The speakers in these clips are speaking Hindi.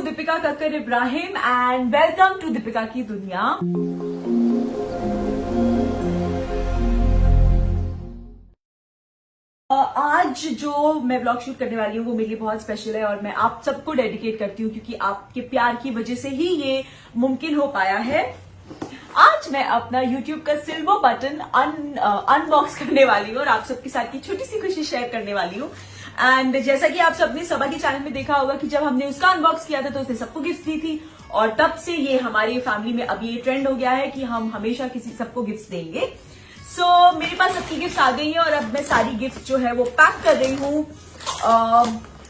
Deepika Kakkar Ibrahim and welcome to Deepika की दुनिया। आज जो मैं व्लॉग शूट करने वाली हूँ वो मेरे लिए बहुत स्पेशल है और मैं आप सबको डेडिकेट करती हूँ क्योंकि आपके प्यार की वजह से ही ये मुमकिन हो पाया है। आज मैं अपना YouTube का सिल्वर बटन अनबॉक्स करने वाली हूँ और आप सबके साथ की छोटी सी खुशी शेयर करने वाली हूँ। एंड जैसा कि आप सबने सबा के चैनल में देखा होगा कि जब हमने उसका अनबॉक्स किया था तो उसने सबको गिफ्ट दी थी और तब से ये हमारी फैमिली में अब ये ट्रेंड हो गया है कि हम हमेशा किसी सबको गिफ्ट देंगे। सो मेरे पास सबकी गिफ्ट आ गई है और अब मैं सारी गिफ्ट जो है वो पैक कर रही हूँ।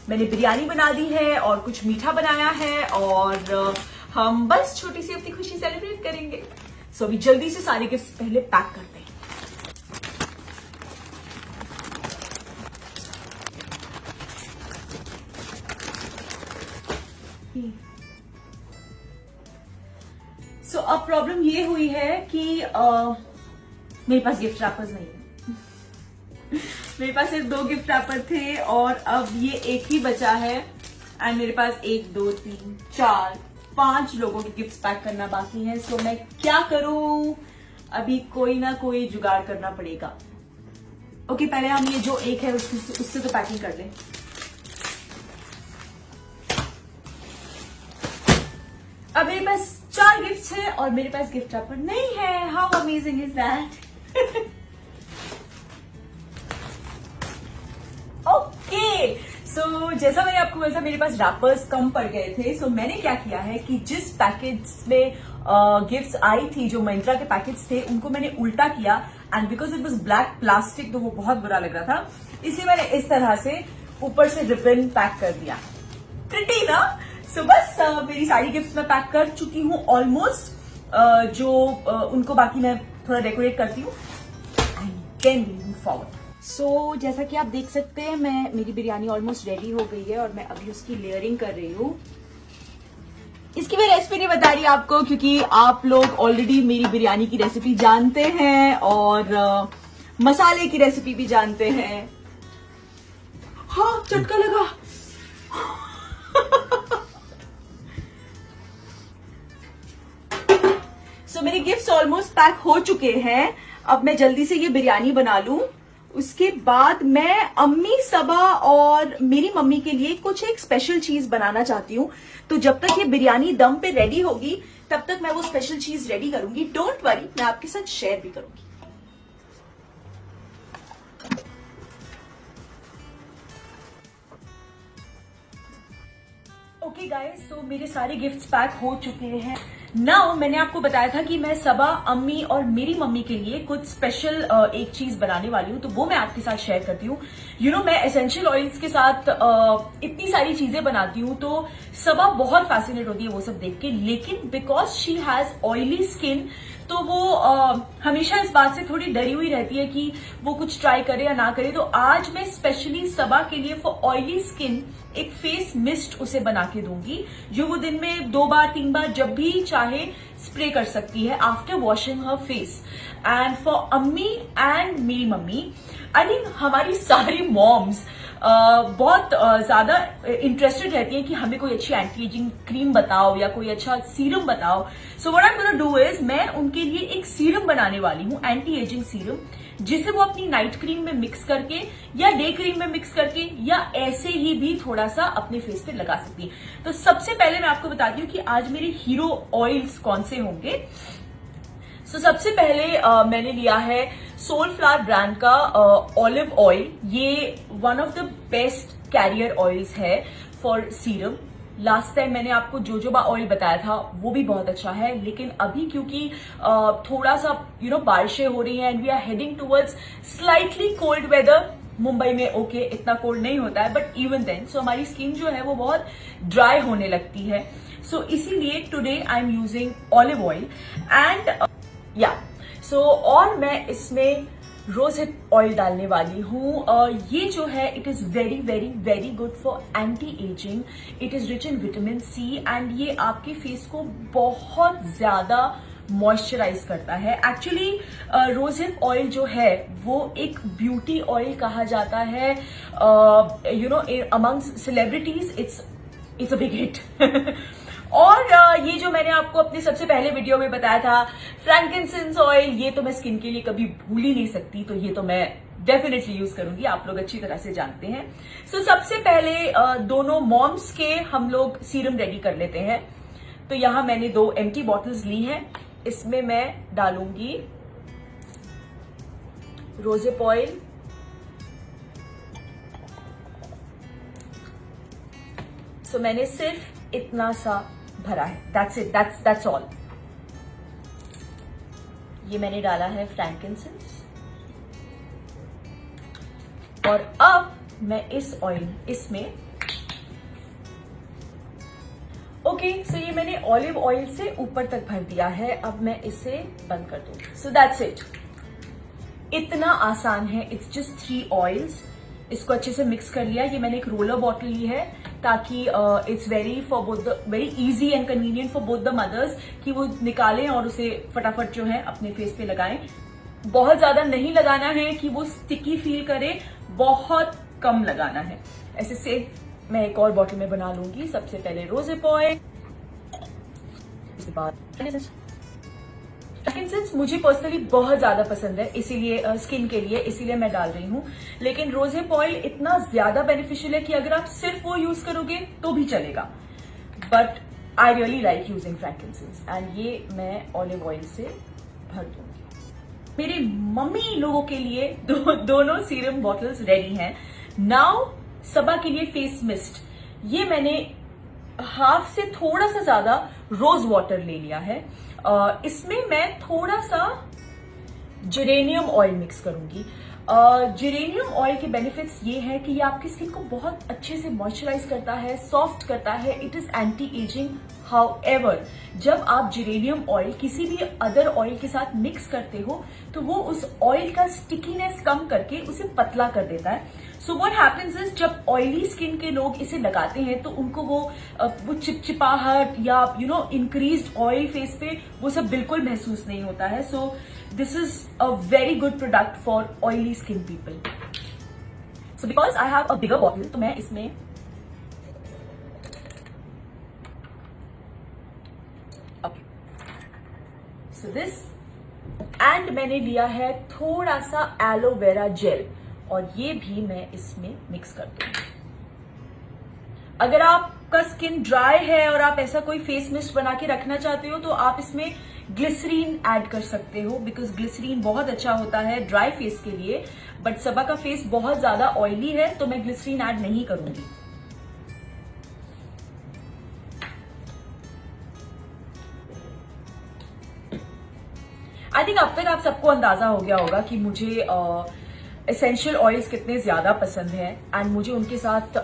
मैंने बिरयानी बना दी है और कुछ मीठा बनाया है और हम बस छोटी सी अपनी खुशी सेलिब्रेट करेंगे। सो अभी जल्दी से सारी गिफ्ट पहले पैक करते हैं। सो अब प्रॉब्लम ये हुई है कि मेरे पास गिफ्ट रैपर्स नहीं है। मेरे पास सिर्फ 2 गिफ्ट रैपर थे और अब ये एक ही बचा है एंड मेरे पास 1 2 3 4 5 लोगों के गिफ्ट पैक करना बाकी है। सो मैं क्या करूं, अभी कोई ना कोई जुगाड़ करना पड़ेगा। ओके, पहले हम ये जो एक है उससे तो पैकिंग कर लें। अब मेरे पास 4 गिफ्ट्स हैं और मेरे पास गिफ्ट रैपर नहीं है। How amazing is that. Okay, so जैसा मैंने आपको बोला था मेरे पास रैपर्स कम पड़ गए थे। सो मैंने क्या किया है कि जिस पैकेज में गिफ्ट्स आई थी, जो मिंत्रा के पैकेज थे, उनको मैंने उल्टा किया and because it was black plastic तो वो बहुत बुरा लग रहा था, इसलिए मैंने इस तरह से ऊपर से रिबन पैक कर दिया। प्रिटी ना। सो बस मेरी सारी गिफ्ट्स मैं पैक कर चुकी हूँ ऑलमोस्ट। उनको बाकी मैं थोड़ा डेकोरेट करती हूँ and then we move forward. So जैसा कि आप देख सकते हैं मेरी बिरयानी ऑलमोस्ट रेडी हो गई है और मैं अभी उसकी लेयरिंग कर रही हूँ। इसकी मैं रेसिपी नहीं बता रही आपको क्योंकि आप लोग ऑलरेडी मेरी बिरयानी की रेसिपी जानते हैं और मसाले की रेसिपी भी जानते हैं। हाँ, चटका लगा। सो मेरे गिफ्ट्स ऑलमोस्ट पैक हो चुके हैं। अब मैं जल्दी से ये बिरयानी बना लूं, उसके बाद मैं अम्मी, सबा और मेरी मम्मी के लिए कुछ एक स्पेशल चीज बनाना चाहती हूँ। तो जब तक ये बिरयानी दम पे रेडी होगी तब तक मैं वो स्पेशल चीज रेडी करूंगी। डोंट वरी, मैं आपके साथ शेयर भी करूंगी। ओके गाइस, तो मेरे सारे गिफ्ट्स पैक हो चुके हैं। नाउ मैंने आपको बताया था कि मैं सबा, अम्मी और मेरी मम्मी के लिए कुछ स्पेशल एक चीज बनाने वाली हूँ, तो वो मैं आपके साथ शेयर करती हूँ। मैं एसेंशियल ऑयल्स के साथ इतनी सारी चीजें बनाती हूँ तो सबा बहुत फैसिनेट होती है वो सब देख के, लेकिन because she has oily skin तो वो हमेशा इस बात से थोड़ी डरी हुई रहती है कि वो कुछ ट्राई करे या ना करे। तो आज मैं स्पेशली सबा के लिए फॉर ऑयली स्किन एक फेस मिस्ट उसे बना के दूंगी, जो वो दिन में 2 बार 3 बार जब भी चाहे स्प्रे कर सकती है after washing her face. And for अम्मी एंड मेरी मम्मी, आई थिंक हमारी सारी मॉम्स बहुत ज्यादा इंटरेस्टेड रहती है कि हमें कोई अच्छी एंटी एजिंग क्रीम बताओ या कोई अच्छा सीरम बताओ। So what I am gonna do is, मैं उनके लिए एक सीरम बनाने वाली हूँ, एंटी एजिंग सीरम, जिसे वो अपनी नाइट क्रीम में मिक्स करके या डे क्रीम में मिक्स करके या ऐसे ही भी थोड़ा सा अपने फेस पे लगा सकती है। तो सबसे पहले मैं आपको बताती हूँ कि आज मेरे हीरो ऑयल्स कौन से होंगे। सो सबसे पहले मैंने लिया है सोलफ्लावर ब्रांड का ऑलिव ऑयल। ये one of the best carrier oils है फॉर सीरम। लास्ट टाइम मैंने आपको जोजोबा ऑयल बताया था, वो भी बहुत अच्छा है, लेकिन अभी क्योंकि थोड़ा सा बारिशें हो रही हैं and we are heading towards slightly cold weather. Mumbai में ओके इतना कोल्ड नहीं होता है, बट इवन देन सो हमारी स्किन जो है वो बहुत ड्राई होने लगती है। सो इसीलिए today I am using olive oil and और मैं इसमें रोज हिप ऑयल डालने वाली हूँ। ये जो है it is very very very good for anti ageing. It is rich in vitamin C and ये आपके फेस को बहुत ज्यादा मॉइस्चराइज करता है। एक्चुअली रोज हिप ऑयल जो है वो एक ब्यूटी ऑयल कहा जाता है। Amongst celebrities it's it's a big hit. और ये जो मैंने आपको अपने सबसे पहले वीडियो में बताया था फ्रैंकिंसेंस ऑयल, ये तो मैं स्किन के लिए कभी भूल ही नहीं सकती, तो ये तो मैं डेफिनेटली यूज करूंगी, आप लोग अच्छी तरह से जानते हैं। सो सबसे पहले दोनों मॉम्स के हम लोग सीरम रेडी कर लेते हैं। तो यहां मैंने 2 एम्प्टी बॉटल्स ली हैं, इसमें मैं डालूंगी रोजेप ऑयल, सो मैंने सिर्फ इतना सा भरा है, दैट्स इट, दैट्स ऑल। ये मैंने डाला है फ्रैंकिंसेंस, और अब मैं इस ऑयल इसमें सो ये मैंने ऑलिव ऑयल से ऊपर तक भर दिया है। अब मैं इसे बंद कर दूंगी। सो दैट्स इट, इतना आसान है। It's just 3 oils. इसको अच्छे से मिक्स कर लिया। ये मैंने एक रोलर बॉटल ली है ताकि it's very easy and convenient for both the mothers कि वो निकालें और उसे फटाफट जो है अपने फेस पे लगाएं। बहुत ज्यादा नहीं लगाना है कि वो स्टिकी फील करे, बहुत कम लगाना है। ऐसे से मैं एक और बॉटल में बना लूंगी। सबसे पहले रोजेप ऑयल, उसके बाद फ्रैंकिंसेंस मुझे पर्सनली बहुत ज्यादा पसंद है, इसीलिए स्किन के लिए, इसीलिए मैं डाल रही हूं। लेकिन रोजेप ऑयल इतना ज्यादा बेनिफिशियल है कि अगर आप सिर्फ वो यूज करोगे तो भी चलेगा, but I really like using frankincense. And ये मैं ऑलिव ऑयल से भर दूंगी। मेरी मम्मी लोगों के लिए दोनों सीरम बॉटल्स रेडी हैं। नाउ सबा के लिए फेस मिस्ट, ये मैंने हाफ से थोड़ा सा ज्यादा रोज वाटर ले लिया है। इसमें मैं थोड़ा सा जेरेनियम ऑयल मिक्स करूंगी। जेरेनियम ऑयल के बेनिफिट्स ये है कि ये आपकी स्किन को बहुत अच्छे से मॉइस्चराइज करता है, सॉफ्ट करता है। It is anti ageing. However, जब आप जेरेनियम ऑयल किसी भी अदर ऑयल के साथ मिक्स करते हो तो वो उस ऑयल का स्टिकीनेस कम करके उसे पतला कर देता है। सो व्हाट हैपेंस इज, जब ऑयली स्किन के लोग इसे लगाते हैं तो उनको वो चिपचिपाहट या इंक्रीज्ड ऑयल फेस पे वो सब बिल्कुल महसूस नहीं होता है। So this is a very good product for oily skin people. So because I have a bigger bottle, तो मैं इसमें दिस एंड मैंने लिया है थोड़ा सा एलोवेरा जेल, और ये भी मैं इसमें मिक्स कर दूंगी। अगर आपका स्किन ड्राई है और आप ऐसा कोई फेस मिस्ट बना के रखना चाहते हो तो आप इसमें ग्लिसरीन ऐड कर सकते हो, बिकॉज ग्लिसरीन बहुत अच्छा होता है ड्राई फेस के लिए। बट सबा का फेस बहुत ज्यादा ऑयली है तो मैं ग्लिसरीन ऐड नहीं करूंगी। आई थिंक अब तक आप सबको अंदाजा हो गया होगा कि मुझे एसेंशियल ऑयल्स कितने ज्यादा पसंद हैं, एंड मुझे उनके साथ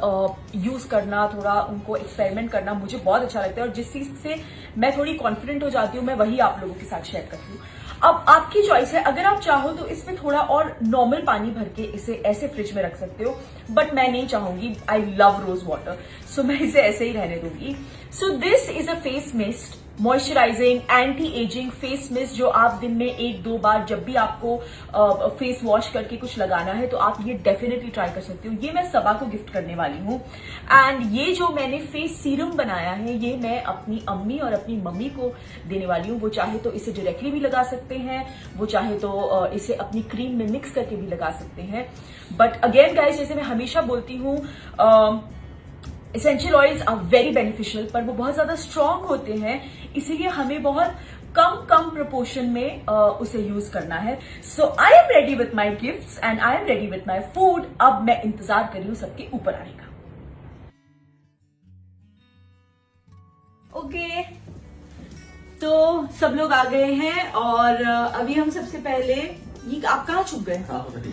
यूज करना, थोड़ा उनको एक्सपेरिमेंट करना मुझे बहुत अच्छा लगता है। और जिस चीज से मैं थोड़ी कॉन्फिडेंट हो जाती हूँ मैं वही आप लोगों के साथ शेयर करती हूँ। अब आपकी चॉइस है, अगर आप चाहो तो इसमें थोड़ा और नॉर्मल पानी भर के इसे ऐसे फ्रिज में रख सकते हो, बट मैं नहीं चाहूंगी। आई लव रोज वाटर, सो मैं इसे ऐसे ही रहने दूंगी। So this is a face mist, moisturising anti ageing face mist, जो आप दिन में 1-2 बार जब भी आपको फेस वॉश करके कुछ लगाना है तो आप ये डेफिनेटली ट्राई कर सकते हो। ये मैं सबा को गिफ्ट करने वाली हूँ। एंड ये जो मैंने फेस सीरम बनाया है ये मैं अपनी अम्मी और अपनी मम्मी को देने वाली हूँ। वो चाहे तो इसे डायरेक्टली भी लगा सकते हैं, वो चाहे तो इसे अपनी क्रीम में मिक्स करके भी लगा सकते हैं। बट अगेन गाइस, जैसे मैं हमेशा बोलती हूँ, essential oils are very beneficial, पर वो बहुत ज्यादा स्ट्रांग होते हैं, इसीलिए हमें बहुत कम प्रोपोर्शन में उसे यूज करना है। So I am ready with my gifts and I am ready with my food. अब मैं इंतजार कर रही हूँ सबके ऊपर आने का। ओके, तो सब लोग आ गए हैं और अभी हम सबसे पहले, ये आप कहाँ छुप गए?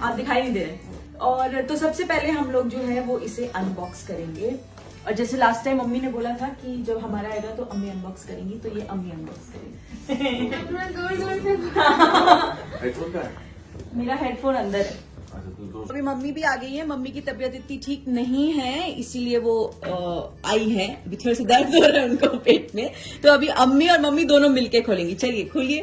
आप दिखाई नहीं दे रहे। और तो सबसे पहले हम लोग जो है वो इसे अनबॉक्स करेंगे। और जैसे लास्ट टाइम मम्मी ने बोला था कि जब हमारा आएगा तो अम्मी अनबॉक्स करेंगी, तो ये अम्मी अनबॉक्स करेंगी। मेरा हेडफोन अंदर है। अभी मम्मी भी आ गई है। मम्मी की तबीयत इतनी ठीक नहीं है, इसीलिए वो आई है। अभी थोड़ा सा दर्द हो रहा है उनको पेट में, तो अभी अम्मी और मम्मी दोनों मिलके खोलेंगी। चलिए खोलिए।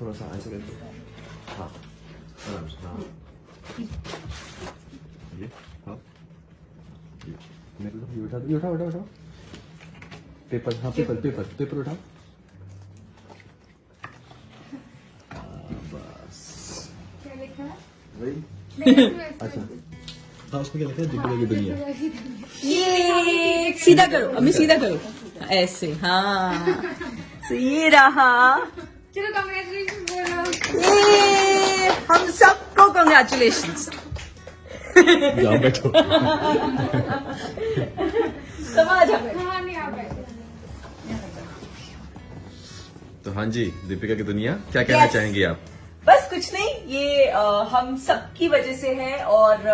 थोड़ा सा ऐसे करके, हाँ, उठा दो, ये उठाओ उठाओ उठाओ। पेपर, हाँ पेपर पेपर पेपर उठाओ। बस क्या लिखा है? वही। अच्छा हाँ, उसमें क्या लिखा है? दीपिका की दुनिया। ये सीधा करो, अम्मी सीधा करो, ऐसे। हाँ, तो ये रहा। चलो कांग्रेचुलेशन बोलो। ये हम सबको कांग्रेचुलेशन। जाओ बैठो। समाज हमें। हाँ नहीं आ बैठे। तो हाँ जी, दीपिका की दुनिया, क्या कहना Yes. चाहेंगी आप? बस कुछ नहीं, ये हम सबकी वजह से है और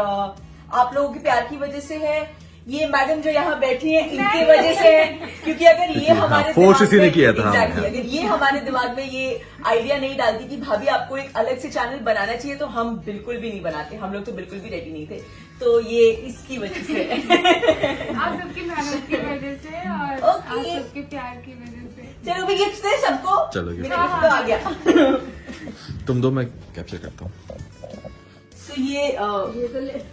आप लोगों के प्यार की वजह से है। ये मैडम जो यहाँ बैठी हैं इनकी वजह से है, क्योंकि अगर ये हमारे फोर्स दिमाग इसी ने में- किया था। Exactly, अगर ये हमारे दिमाग में ये आइडिया नहीं डालती कि भाभी आपको एक अलग से चैनल बनाना चाहिए, तो हम बिल्कुल भी नहीं बनाते। हम लोग तो बिल्कुल भी रेडी नहीं थे। तो ये इसकी वजह से है। आप सबकी मेहनत की वजह से और Okay. आप सबके प्यार की वजह से। चलो भी गिफ्ट दे सबको। चलो gift मेरा gift तो आ गया। तुम दो, मैं कैप्चर करता हूँ। तो ये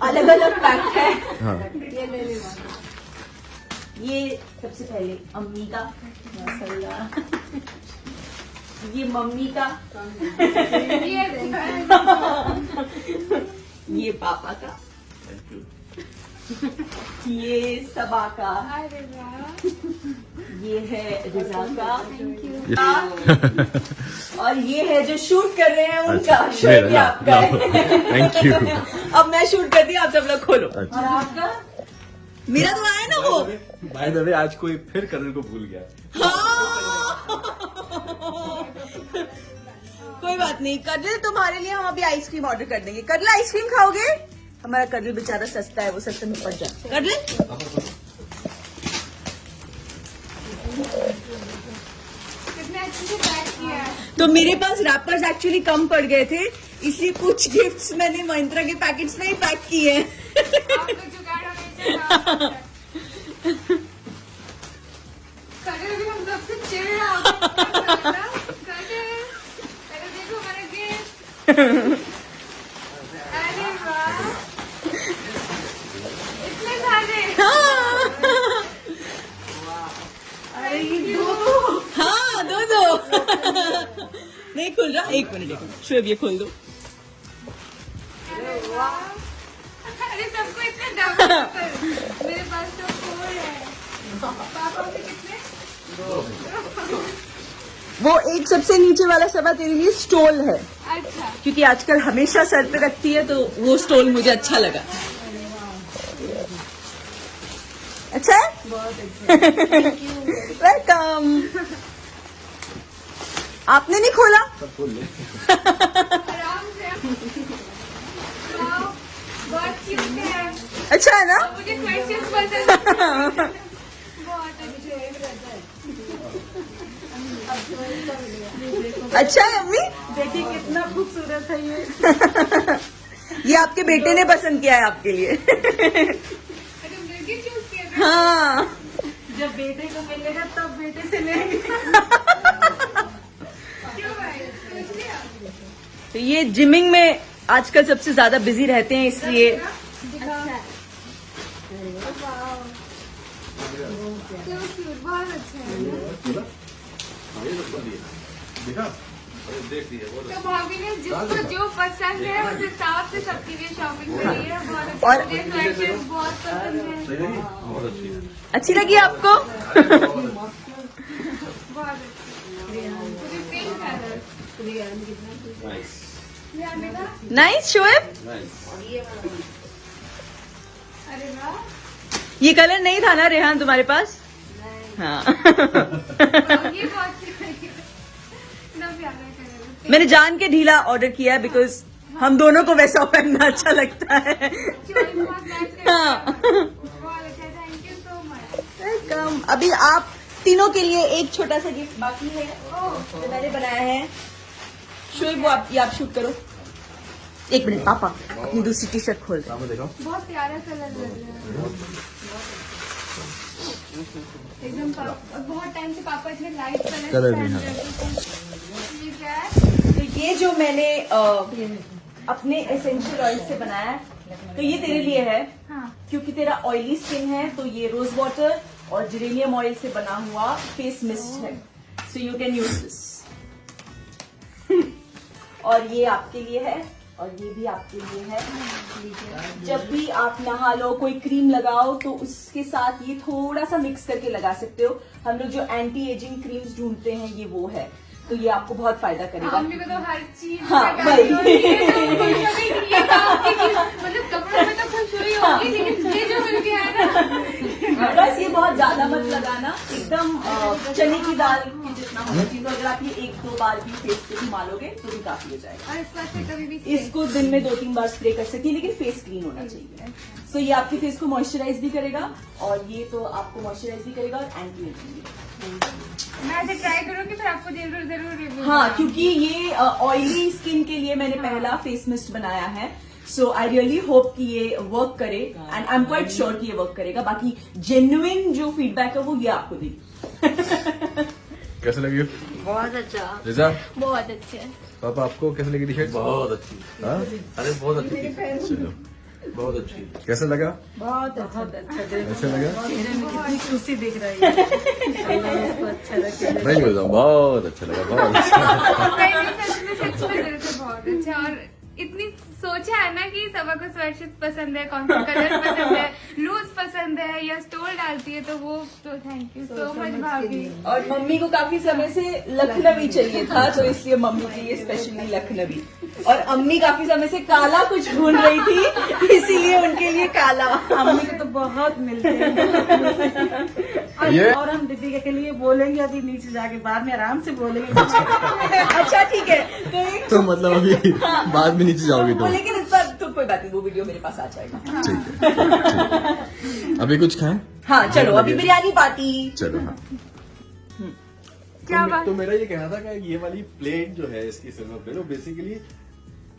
अलग अलग पैक है। हाँ ये सबसे पहले अम्मी का, माशाल्लाह। ये मम्मी का, ये पापा का, ये सबा का, अरे वाह, ये है रिजा का, थैंक यू। और ये है जो शूट कर रहे हैं उनका। अच्छा, शूट भी मेरा, आपका है। Thank you. अब मैं शूट करती हूँ, आप सब लोग खोलो। अच्छा। और आपका? मेरा तो आया ना वो। बाय द वे, आज कोई फिर कलर को भूल गया। कोई बात नहीं, कर्नल तुम्हारे लिए हम अभी आइसक्रीम ऑर्डर कर देंगे। कर्नल आइसक्रीम खाओगे? हमारा कर्नल बेचारा सस्ता है, वो सस्ते में पड़ जाए। कर्नल कितने अच्छे से पैक किया है। तो मेरे पास रैपर्स एक्चुअली कम पड़ गए थे, इसलिए कुछ गिफ्ट्स मैंने महिंद्रा के पैकेट्स में ही पैक किए हैं। आपको जुगाड़ हमेशा कलर भी हम सबसे चिढ़ रहा कलर देखो हमारा गिफ्ट। अरे वाह, इतने सारे। अरे ये दो, हाँ दो नहीं खुल रहा, एक मिनट देखो शुएब, ये खोल दो। अरे वाह, अरे सबको इतने डबल। मेरे पास तो 4 है। पापा के कितने? वो एक सबसे नीचे वाला सबा तेरे लिए स्टोल है, अच्छा, क्योंकि आजकल हमेशा सर पे रखती है, तो वो स्टोल मुझे अच्छा लगा। अच्छा है? बहुत अच्छा। वेलकम। आपने नहीं खोला? आराम से। वाह, बहुत क्यूट है। अच्छा है ना? मुझे क्वेश्चंस पसंद है। बहुत अच्छे। अच्छा है अम्मी? देखिए कितना खूबसूरत है ये। ये आपके बेटे ने पसंद किया है आपके लिए। अच्छा, मिलके चूज किया था? हाँ, जब बेटे को मिलेगा तब बेटे से लेंगे। क्यों भाई? सोच लिया? तो ये जिमिंग में आजकल सबसे ज्यादा बिजी रहते हैं, इसलिए अच्छा है। क्यूट, बहुत अच्छा है। तो भाभी ने जिसको जो पसंद है उस हिसाब से सबके लिए शॉपिंग करी है। बहुत अच्छा। और- मुझे स्वेटशर्ट बहुत पसंद है। अच्छी लगी आपको? बहुत अच्छी। मुझे पिंक कलर। ये आने का? नाइस शोएब, अरे वाह, ये कलर नहीं था ना रेहान तुम्हारे पास? हाँ। ये बहुत इतना प्यारा कलर है। मैंने जान के ढीला ऑर्डर किया है, बिकॉज हम दोनों को वैसा पहनना अच्छा लगता है। चॉइस बहुत मैच करता हाँ। है। बहुत अच्छा, thank you so much. Welcome. अभी आप तीनों के लिए एक छोटा सा गिफ्ट बाकी है, ओह, जो मैंने बनाया है। शोएब वो आप, ये आप शूट करो। एक मिनट, पापा अपनी दूसरी टी शर्ट खोल रहे हैं। देखो बहुत प्यारा कलर लग रहा है। एकदम बहुत टाइम से पापा इतने लाइट कलर कलर भी, पहन हाँ। रहे थे। ये क्या है? तो ये जो मैंने अपने एसेंशियल ऑयल से बनाया है, तो ये तेरे लिए है। हाँ, क्योंकि तेरा ऑयली स्किन है तो ये रोज वाटर और जेरेनियम ऑयल से बना हुआ फेस मिस्ट है, so you can use this. और ये आपके लिए है और ये भी आपके लिए है। जब भी आप नहा लो, कोई क्रीम लगाओ तो उसके साथ ये थोड़ा सा मिक्स करके लगा सकते हो। हम लोग जो एंटी एजिंग क्रीम्स ढूंढते हैं ये वो है, तो ये आपको बहुत फायदा करेगा। मम्मी को तो हर चीज हाँ, लगानी भाई। होती है, तो खुश हो गई कि ये काम की चीज, मतलब कपड़ों में तो खुश हुई होगी, लेकिन ये जो मिल गया है ना, बस ये बहुत ज्यादा मत लगाना, एकदम चने की दाल की जितना होना चाहिए। तो अगर आप ये 1-2 बार भी फेस पे भी मालोगे तो भी काफी हो जाएगा। और इस बात से कभी भी इसको दिन में 2-3 बार स्प्रे कर सकती है, लेकिन फेस क्लीन होना चाहिए। सो ये आपके फेस को मॉइस्चराइज भी करेगा और ये तो आपको मॉइस्चराइज भी करेगा और एंटी एजिंग भी। मैं ऐसे ट्राई करूंगी, फिर आपको जरूर रिव्यू। हाँ, क्योंकि ये ऑयली स्किन के लिए मैंने पहला फेस मिस्ट बनाया है, सो आई रियली होप कि ये वर्क करे and I am quite sure कि ये वर्क करेगा। बाकी जेन्युइन जो फीडबैक है वो ये आपको देगी। कैसे लगी बहुत अच्छा, रिजा? बहुत अच्छे। पापा आपको कैसे लगी टी शर्ट? बहुत अच्छी। हाँ? अरे बहुत अच्छी थी। चलो, बहुत अच्छी। कैसा लगा? बहुत अच्छा अच्छा लगा? चेहरे में कितनी खुशी दिख रही है। अल्लाह इसको अच्छा रखे। नहीं बोल रहा हूँ, बहुत अच्छा लगा, बहुत अच्छा। सच में दिल से बहुत अच्छा। और इतनी सोचा है ना कि सबा को स्वेटशर्ट पसंद है, कौन सा कलर पसंद है, लूज पसंद है या स्टोल डालती है, तो वो तो थैंक यू सो मच भाभी। और मम्मी को काफी समय से लखनवी चाहिए था, तो इसलिए मम्मी के लिए स्पेशली लखनवी। और अम्मी काफी समय से काला कुछ ढूंढ रही थी, इसीलिए उनके लिए काला। अम्मी को तो बहुत मिलते हैं। ये? और हम दीपिका के लिए बोलेंगे अभी नीचे जाके, बाद में आराम से बोलेंगे। अच्छा ठीक है, तो एक तो मतलब अभी बाद में नीचे जाओगी तो? लेकिन इस बार तो कोई बात नहीं, वो वीडियो मेरे पास आ जाएगा। ठीक है, ठीक। अभी कुछ खाएं? हाँ चलो, अभी बिरयानी पार्टी। चलो हाँ। क्या बात। तो मेरा ये कहना था कि ये वाली प्लेट जो है इसकी सिल्वर प्लेट, वो बेसिकली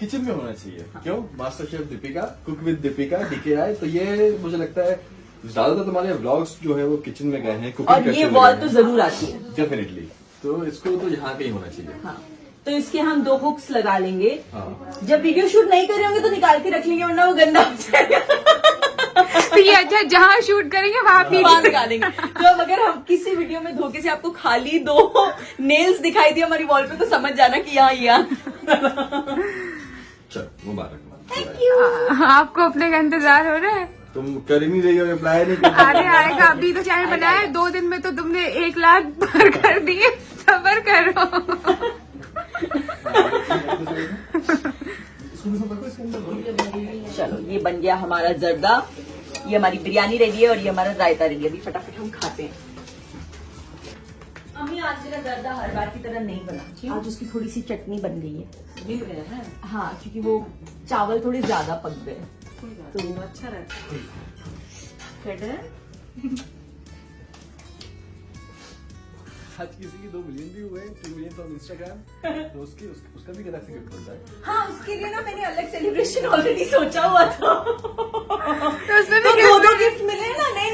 किचन में होना चाहिए। क्यों? Master chef Deepika, cook with Deepika, DKI। तो ये मुझे लगता है ज्यादातर तुम्हारे व्लॉग्स जो है वो किचन में गए हैं, कुकिंग और करते ये हुए वॉल गए तो हैं। जरूर आती है। डेफिनेटली। तो इसको तो यहाँ कहीं होना चाहिए। हाँ, तो इसके हम 2 हुक्स लगा लेंगे। हाँ। जब वीडियो शूट नहीं कर रहे होंगे तो निकाल के रख लेंगे, वरना वो गंदा हो जाएगा। तो ये अच्छा, जहाँ शूट करेंगे वहाँ वहाँ निकालेंगे। तो अब अगर हम किसी वीडियो में धोखे से आपको खाली 2 नेल्स दिखाई दिए हमारी वॉल पे, तो समझ जाना कि यहाँ चलो, मुबारक। Thank you. आपको अपने का इंतजार हो रहा है? तुम कर ही नहीं रही हो, रिप्लाई नहीं कर अरे आएगा, अभी तो चैनल बनाया है, 2 दिन में तो तुमने 1 लाख पार कर दिए। सबर करो। चलो, ये बन गया हमारा जर्दा, ये हमारी बिरयानी रेडी है और ये हमारा रायता रेडी है। अभी फटाफट हम खाते हैं। अम्मी आज मेरा जर्दा हर बार की तरह नहीं बना, आज उसकी थोड़ी सी चटनी बन गई है। हाँ, क्योंकि वो चावल थोड़े ज्यादा पक गए, तो अच्छा रहता है। आज किसी की 2 मिलियन भी हुए, 2 मिलियन तो इंस्टाग्राम, तो उसका भी अलग से गिफ्ट मिलता है। हाँ, उसके लिए ना मैंने अलग सेलिब्रेशन ऑलरेडी सोचा हुआ था। तो उसमें भी तो 2 गिफ्ट मिले हैं ना। नहीं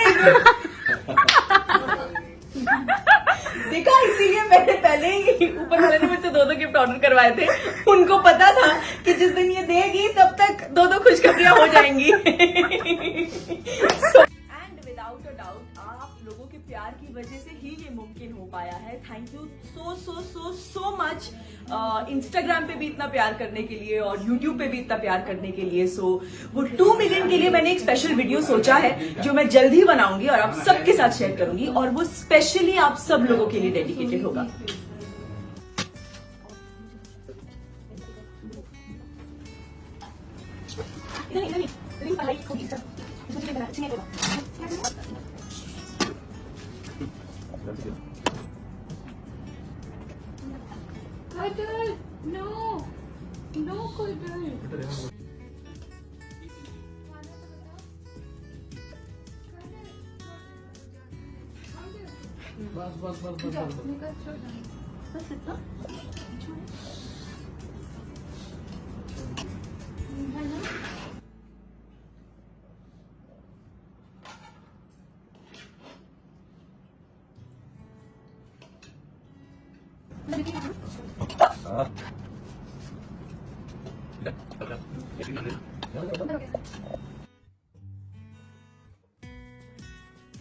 देखा, इसीलिए मैंने पहले ही ऊपर वाले ने मुझसे 2 गिफ्ट ऑर्डर करवाए थे। उनको पता था कि जिस दिन ये देगी तब तक 2 खुशखबरियां हो जाएंगी। एंड विदाउट अ डाउट आप लोगों के प्यार की वजह से ही ये मुमकिन हो पाया है। Thank you so much. Instagram पे भी इतना प्यार करने के लिए और यूट्यूब पे भी इतना प्यार करने के लिए। सो वो 2 मिलियन के लिए मैंने एक स्पेशल वीडियो सोचा है जो मैं जल्द ही बनाऊंगी और आप सबके साथ शेयर करूंगी, और वो स्पेशली आप सब लोगों के लिए डेडिकेटेड होगा। Cuddle, no, no cuddle.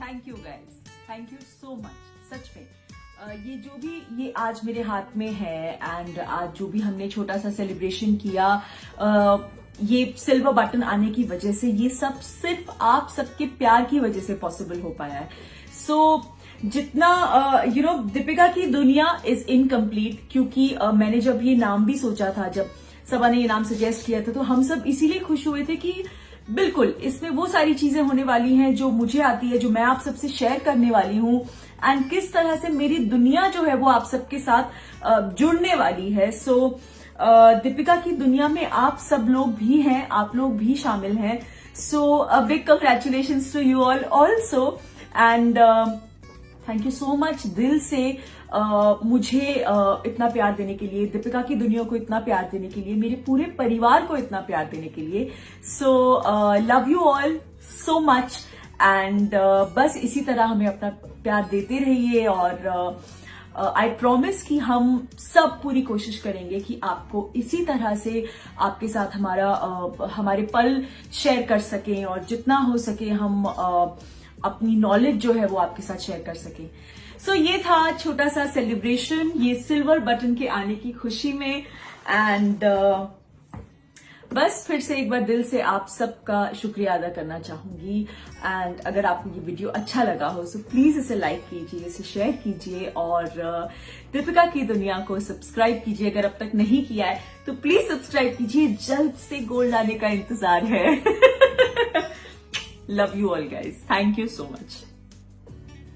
Thank you guys, thank you so much. सच में ये जो भी ये आज मेरे हाथ में है एंड आज जो भी हमने छोटा सा सेलिब्रेशन किया, ये सिल्वर बटन आने की वजह से, ये सब सिर्फ आप सबके प्यार की वजह से पॉसिबल हो पाया है। सो जितना दीपिका की दुनिया इज इनकम्प्लीट, क्योंकि मैंने जब ये नाम भी सोचा था, जब सबा ने ये नाम सजेस्ट किया था, तो हम सब इसीलिए खुश हुए थे कि बिल्कुल इसमें वो सारी चीजें होने वाली हैं जो मुझे आती है, जो मैं आप सबसे शेयर करने वाली हूँ, एंड किस तरह से मेरी दुनिया जो है वो आप सबके साथ जुड़ने वाली है। सो दीपिका की दुनिया में आप सब लोग भी हैं, आप लोग भी शामिल हैं। So a big congratulations to you all also, and thank you so much दिल से मुझे इतना प्यार देने के लिए, दीपिका की दुनिया को इतना प्यार देने के लिए, मेरे पूरे परिवार को इतना प्यार देने के लिए। So love you all so much, and बस इसी तरह हमें अपना प्यार देते रहिए, और आई प्रॉमिस कि हम सब पूरी कोशिश करेंगे कि आपको इसी तरह से आपके साथ हमारे पल शेयर कर सकें, और जितना हो सके हम अपनी नॉलेज जो है वो आपके साथ शेयर कर सकें। सो ये था छोटा सा सेलिब्रेशन, ये सिल्वर बटन के आने की खुशी में, एंड बस फिर से एक बार दिल से आप सबका शुक्रिया अदा करना चाहूंगी। एंड अगर आपको ये वीडियो अच्छा लगा हो तो प्लीज इसे लाइक कीजिए, इसे शेयर कीजिए, और दीपिका की दुनिया को सब्सक्राइब कीजिए। अगर अब तक नहीं किया है तो प्लीज सब्सक्राइब कीजिए, जल्द से गोल्ड आने का इंतजार है। Love you all guys, thank you so much.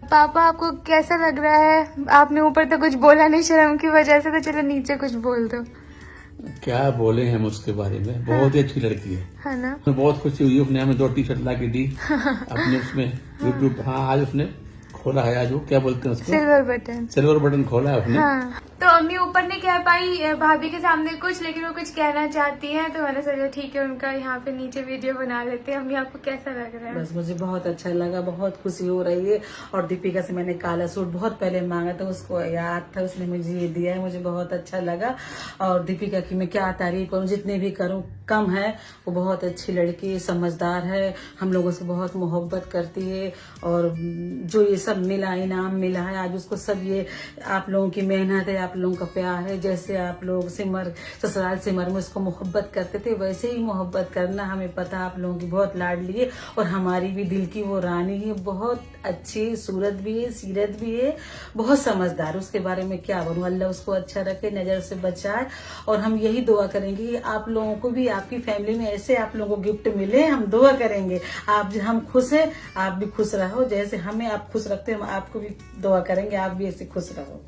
पापा आपको कैसा लग रहा है? आपने ऊपर तो कुछ बोला नहीं शर्म की वजह से, तो चलो नीचे कुछ बोल दो। क्या बोले हम उसके बारे में, बहुत ही अच्छी लड़की है ना? मैं बहुत खुशी हुई, उसने हमें 2 टी-शर्ट ला के दी अपने उसमें यूट्यूब। हाँ, आज उसने खोला है, आज वो क्या बोलते हैं उसको, सिल्वर बटन खोला है उसने। हाँ। तो अम्मी ऊपर नहीं कह पाई भाभी के सामने कुछ, लेकिन वो कुछ कहना चाहती हैं, तो मैंने सोचा ठीक है उनका यहाँ पे नीचे वीडियो बना लेते हैं। अम्मी आपको कैसा लग रहा है? बस मुझे बहुत अच्छा लगा, बहुत खुशी हो रही है। और दीपिका से मैंने काला सूट बहुत पहले मांगा था, उसको याद था, उसने मुझे ये दिया है, मुझे बहुत अच्छा लगा। और दीपिका की मैं क्या तारीफ करूँ, जितने भी करूँ कम है। वो बहुत अच्छी लड़की, समझदार है, हम लोगों से बहुत मोहब्बत करती है, और जो ये सब मिला, इनाम मिला है आज उसको, सब ये आप लोगों की मेहनत है, आप लोगों का प्यार है। जैसे आप लोग ससुराल सिमर में उसको मोहब्बत करते थे, वैसे ही मोहब्बत करना। हमें पता आप लोगों की बहुत लाडली है, और हमारी भी दिल की वो रानी है, बहुत अच्छी सूरत भी है, सीरत भी है, बहुत समझदार। उसके बारे में क्या बोलूं, अल्लाह उसको अच्छा रखे, नजर से बचाए। और हम यही दुआ करेंगे कि आप लोगों को भी, आपकी फैमिली में ऐसे आप लोगों को गिफ्ट मिले, हम दुआ करेंगे। हम खुश हैं, आप भी खुश रहो, जैसे हमें आप खुश रखते हैं, हम आपको भी दुआ करेंगे आप भी ऐसे खुश रहो।